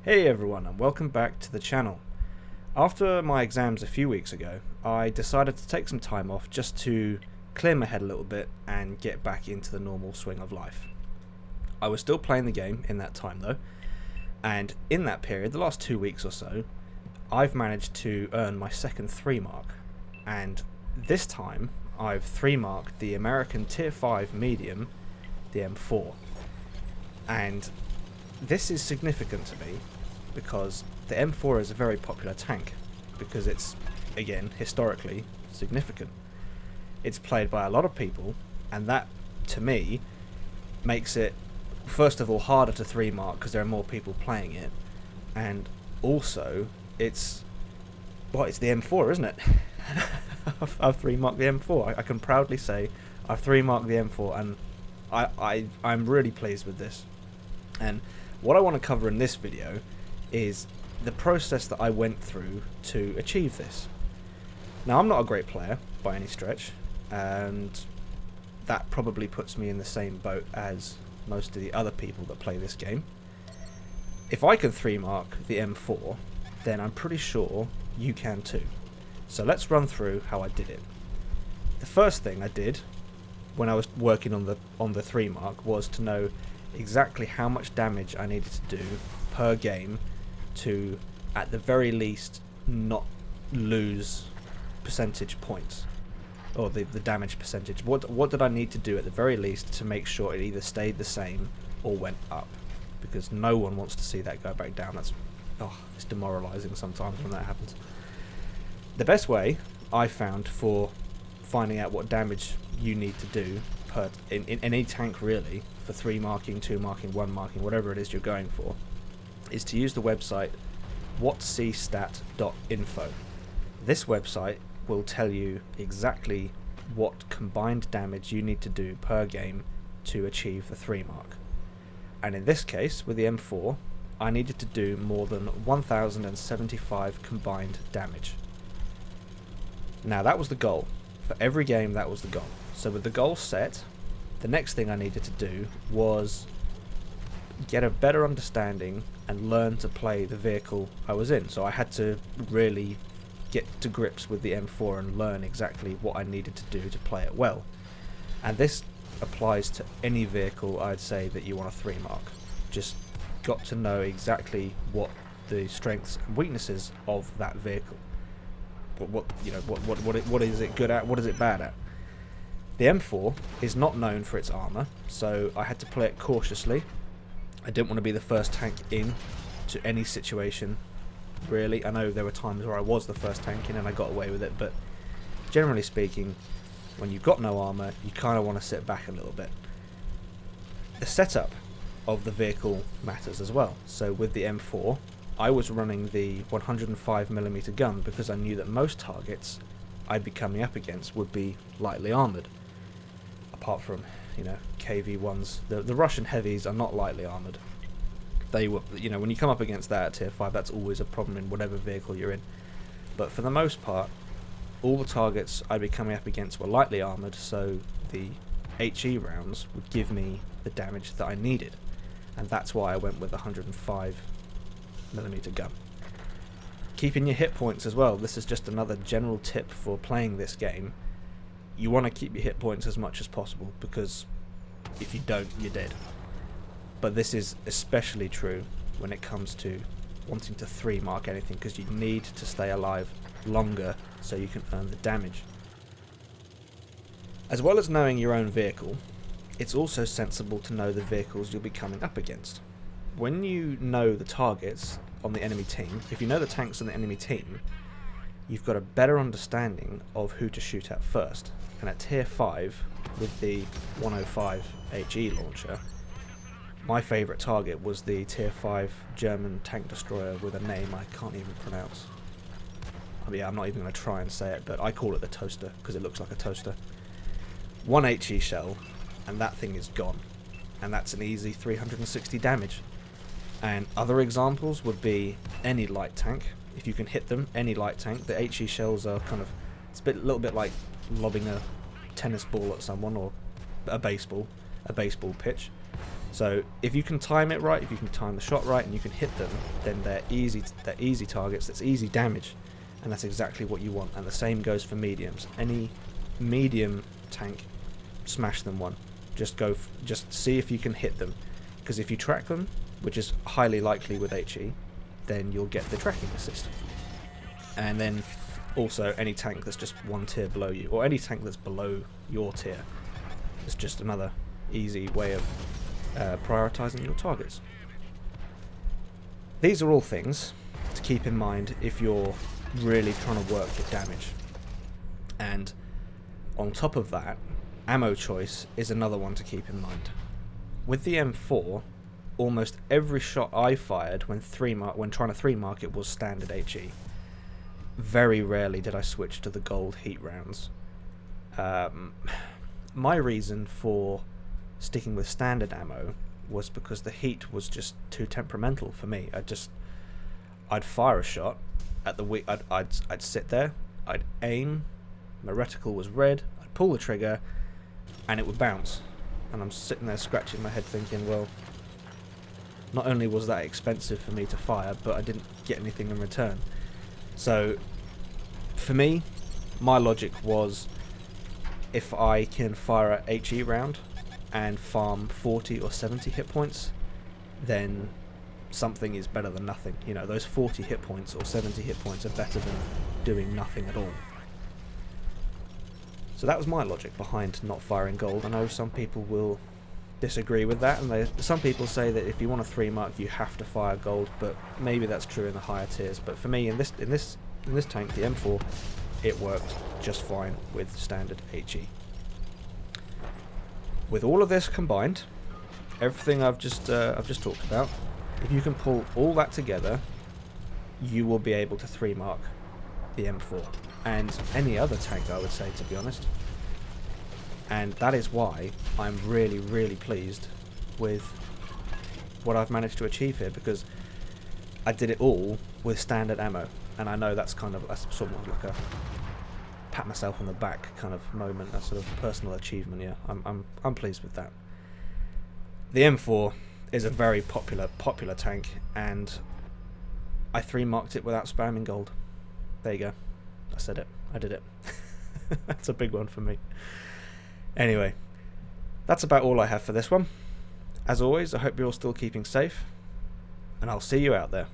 Hey everyone, and welcome back to the channel. After my exams a few weeks ago, I decided to take some time off just to clear my head a little bit and get back into the normal swing of life. I was still playing the game in that time though, and in that period, the last 2 weeks or so, I've managed to earn my second 3 mark, and this time I've 3 marked the American Tier 5 medium, the M4. And this is significant to me because the M4 is a very popular tank because it's, again, historically significant. It's played by a lot of people, and that, to me, makes it, first of all, harder to 3 mark because there are more people playing it, and also it's the M4, isn't it? I've 3 marked the M4. I can proudly say I've 3 marked the M4, and I'm really pleased with this. And what I want to cover in this video is the process that I went through to achieve this. Now, I'm not a great player by any stretch, and that probably puts me in the same boat as most of the other people that play this game. If I can 3 mark the M4, then I'm pretty sure you can too. So let's run through how I did it. The first thing I did when I was working on the 3 mark was to know exactly how much damage I needed to do per game to, at the very least, not lose percentage points, or the damage percentage. What did I need to do at the very least to make sure it either stayed the same or went up? Because no one wants to see that go back down. It's demoralizing sometimes when that happens. The best way I found for finding out what damage you need to do in any tank really, for 3 marking, 2 marking, 1 marking, whatever it is you're going for, is to use the website wotcstat.info. This website will tell you exactly what combined damage you need to do per game to achieve the 3 mark. And in this case, with the M4, I needed to do more than 1075 combined damage. Now that was the goal. For every game, that was the goal. So with the goal set, the next thing I needed to do was get a better understanding and learn to play the vehicle I was in. So I had to really get to grips with the M4 and learn exactly what I needed to do to play it well. And this applies to any vehicle, I'd say, that you want a 3 mark. Just got to know exactly what the strengths and weaknesses of that vehicle. What is it good at? What is it bad at? The M4 is not known for its armor, so I had to play it cautiously. I didn't want to be the first tank in to any situation, really. I know there were times where I was the first tank in and I got away with it, but generally speaking, when you've got no armor, you kind of want to sit back a little bit. The setup of the vehicle matters as well. So with the M4, I was running the 105mm gun because I knew that most targets I'd be coming up against would be lightly armoured. Apart from, KV-1s. The Russian heavies are not lightly armoured. They were, when you come up against that at Tier 5, that's always a problem in whatever vehicle you're in. But for the most part, all the targets I'd be coming up against were lightly armoured, so the HE rounds would give me the damage that I needed. And that's why I went with a 105mm gun. Keeping your hit points as well. This is just another general tip for playing this game. You want to keep your hit points as much as possible, because if you don't, you're dead. But this is especially true when it comes to wanting to 3 mark anything, because you need to stay alive longer so you can earn the damage. As well as knowing your own vehicle, it's also sensible to know the vehicles you'll be coming up against. When you know the targets on the enemy team, if you know the tanks on the enemy team, you've got a better understanding of who to shoot at first. And at Tier 5, with the 105 HE launcher, my favourite target was the Tier 5 German tank destroyer with a name I can't even pronounce. I'm not even going to try and say it, but I call it the toaster because it looks like a toaster. 1 HE shell, and that thing is gone. And that's an easy 360 damage. And other examples would be any light tank. If you can hit them, any light tank. The HE shells are it's a little bit like lobbing a tennis ball at someone, or a baseball pitch. So if you can time it right, if you can time the shot right, and you can hit them, then they're easy targets. That's easy damage, and that's exactly what you want. And the same goes for mediums. Any medium tank, smash them one. Just see if you can hit them, because if you track them, which is highly likely with HE, then you'll get the tracking assist. And then also any tank that's just one tier below you, or any tank that's below your tier, is just another easy way of prioritizing your targets. These are all things to keep in mind if you're really trying to work your damage. And on top of that, ammo choice is another one to keep in mind. With the M4, almost every shot I fired when trying to 3-mark it was standard HE. Very rarely did I switch to the gold heat rounds. My reason for sticking with standard ammo was because the heat was just too temperamental for me. I'd fire a shot at the I'd sit there, I'd aim, my reticle was red, I'd pull the trigger, and it would bounce. And I'm sitting there scratching my head thinking, well, not only was that expensive for me to fire, but I didn't get anything in return. So for me, my logic was, if I can fire a HE round and farm 40 or 70 hit points, then something is better than nothing. You know, those 40 hit points or 70 hit points are better than doing nothing at all. So that was my logic behind not firing gold. I know some people will disagree with that, and some people say that if you want a 3-mark you have to fire gold, but maybe that's true in the higher tiers. But for me, in this tank, the M4, it worked just fine with standard HE. With all of this combined, everything I've just talked about, if you can pull all that together, you will be able to 3-mark the M4 and any other tank, I would say, to be honest. And that is why I'm really, really pleased with what I've managed to achieve here, because I did it all with standard ammo, and I know that's sort of like a pat myself on the back kind of moment, that sort of personal achievement. Yeah, I'm pleased with that. The M4 is a very popular tank, and I 3-marked it without spamming gold. There you go. I said it. I did it. That's a big one for me. Anyway, that's about all I have for this one. As always, I hope you're all still keeping safe, and I'll see you out there.